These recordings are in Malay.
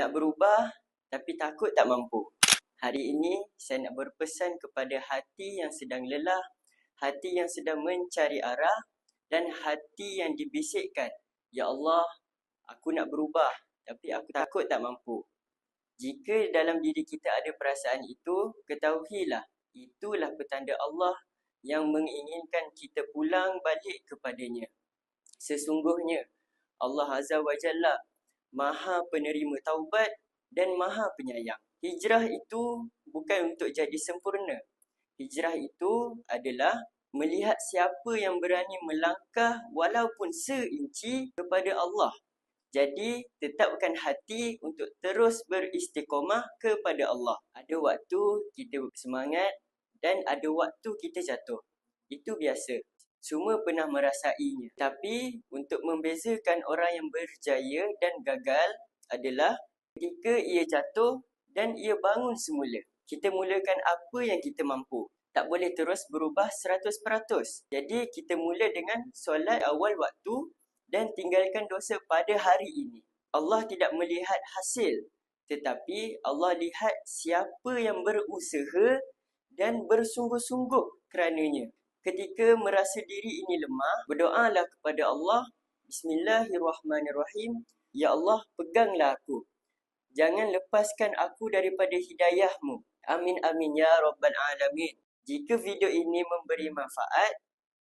Nak berubah tapi takut tak mampu. Hari ini saya nak berpesan kepada hati yang sedang lelah, hati yang sedang mencari arah dan hati yang dibisikkan, "Ya Allah, aku nak berubah tapi aku takut tak mampu." Jika dalam diri kita ada perasaan itu, ketahuilah itulah petanda Allah yang menginginkan kita pulang balik kepadanya. Sesungguhnya Allah Azza wa Jalla Maha penerima taubat dan Maha penyayang. Hijrah itu bukan untuk jadi sempurna. Hijrah itu adalah melihat siapa yang berani melangkah walaupun seinci kepada Allah. Jadi, tetapkan hati untuk terus beristiqamah kepada Allah. Ada waktu kita semangat dan ada waktu kita jatuh. Itu biasa. Semua pernah merasainya. Tapi, untuk membezakan orang yang berjaya dan gagal adalah ketika ia jatuh dan ia bangun semula. Kita mulakan apa yang kita mampu. Tak boleh terus berubah 100%. Jadi, kita mula dengan solat awal waktu dan tinggalkan dosa pada hari ini. Allah tidak melihat hasil, tetapi Allah lihat siapa yang berusaha dan bersungguh-sungguh kerananya. Ketika merasa diri ini lemah, berdoalah kepada Allah. Bismillahirrahmanirrahim. Ya Allah, peganglah aku. Jangan lepaskan aku daripada hidayahmu. Amin amin ya rabbal alamin. Jika video ini memberi manfaat,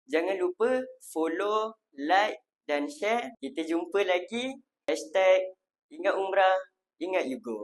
jangan lupa follow, like dan share. Kita jumpa lagi. #ingat umrah, ingat you go.